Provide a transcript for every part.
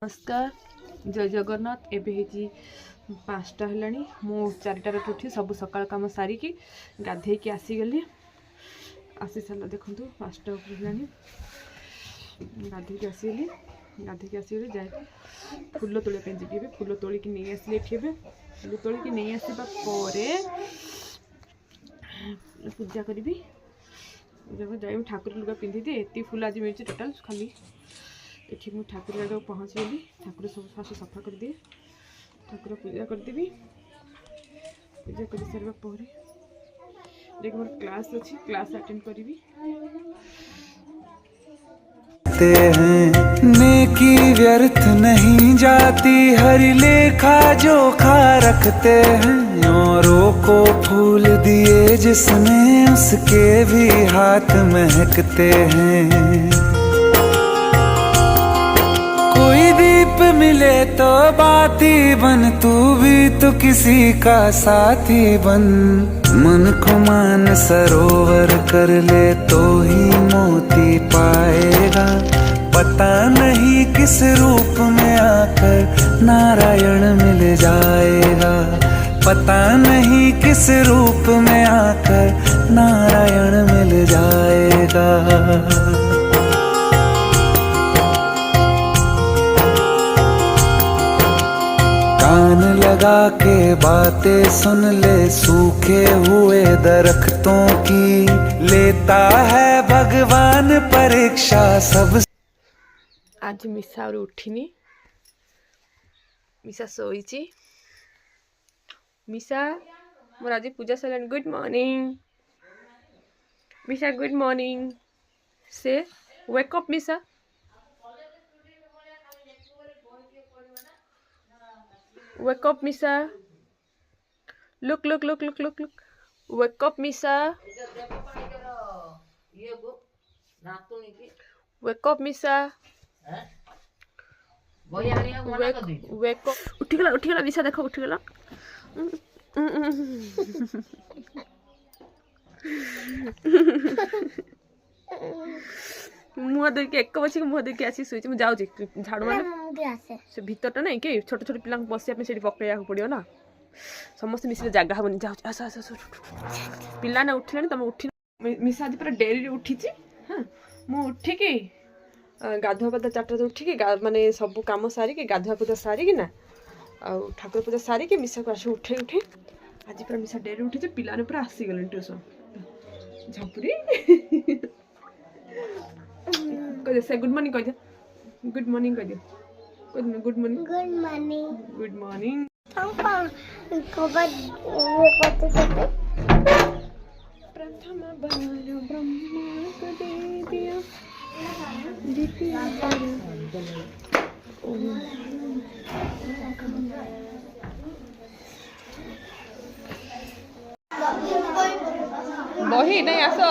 नमस्कार जय जगन्नाथ। एबे 5टा है मु 4टार उठी सब सकाल कम सारिकी गाधे की आसीगली आसी सारा देखूँ 5टा है गाधे की आसीगली जाए फूल तोड़े जी फूल तोलिकी नहीं आसिले फूल तोलिकी नहीं आसवा पूजा करी पूजा जाए ठाकुर लुगा पिंधि दिए एति फूल आज मिलूँ टोटाल खाली ये मुझे ठाकुर आगे पहुँचली ठाकुर सब फास्ट सफा कर दिए ठाकुर पूजा करदेवी पूजा कर सारा देख मोर क्लास अच्छी क्लास अटेंड करी नेकी व्यर्थ नहीं जाती हरि लेखा जोखा रखते हैं औरों को फूल दिए जिसने उसके भी हाथ महकते हैं। कोई दीप मिले तो बाती बन तू भी तो किसी का साथी बन मन को मान सरोवर कर ले तो ही मोती पाएगा पता नहीं किस रूप में आकर नारायण मिल जाएगा पता नहीं किस रूप में आकर नारायण मिल जाएगा। कान लगा के बातें सुन ले सूखे हुए दरख्तों की लेता है भगवान परीक्षा सब। आज मिसा और उठिनी मिसा सोईची मिसा मोर आज पूजा सर गुड मॉर्निंग मिसा गुड मॉर्निंग से वेक अप मिसा wake up Misa look wake up Misa wake up Misa wake up उठीगला निशा देखो उठीगला मुह देखिए एक बच्चे मुह देखिए आसी सुई मुझे जाऊँ झाड़ू मारे से भीतर नहीं कि छोट छोट पिला बसवाई से पकड़ा पड़ो ना समस्त मिसे जगह हेनी जाऊँ आस आस पिला ना उठिले तुम उठी मिसा आज पूरा डेरी उठी हाँ मु उठिकी गाधुआ पाधा 4टा उठिकी माने सब कम सारिकी गाधुआ पूजा सारिकी ना आ ठाकुर पूजा सारिकी मिसा को आस उठे आज पूरा मिसा डेरी उठी पिला पूरा आसीगले ट्यूशन झपुरी कह से गुड मॉर्निंग कह दे गुड मॉर्निंग कह दे गुड मॉर्निंग गुड मॉर्निंग प्रथम बार ब्रह्मा को दे दिया द्वितीय बही नहीं आसो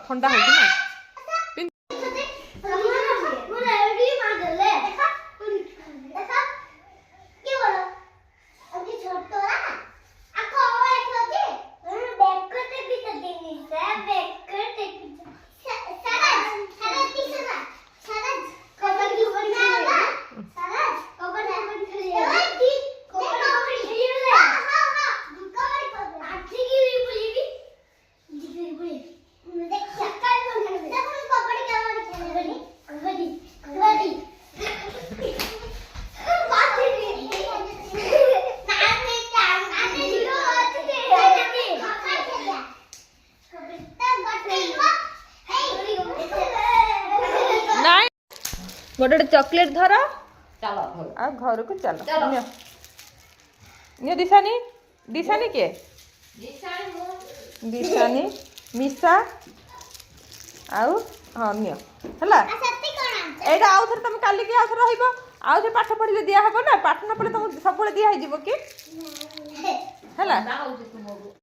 ठंडा हो ना गोटे चॉकलेट धर आ घर को चलो दिशानी दिशानी किए दिशानी मिसा आउ हाँ नियो हला एटा आउ थर तुम काली के आउ थर रहिबो ଆଉ ଯେ ପାଠ ପଢ଼ିଲେ ଦିଆହବ ନା ପାଠ ନ ପଢ଼ିଲେ ତମକୁ ସବୁବେଳେ ଦିଆ ହେଇଯିବ କି ହେଲା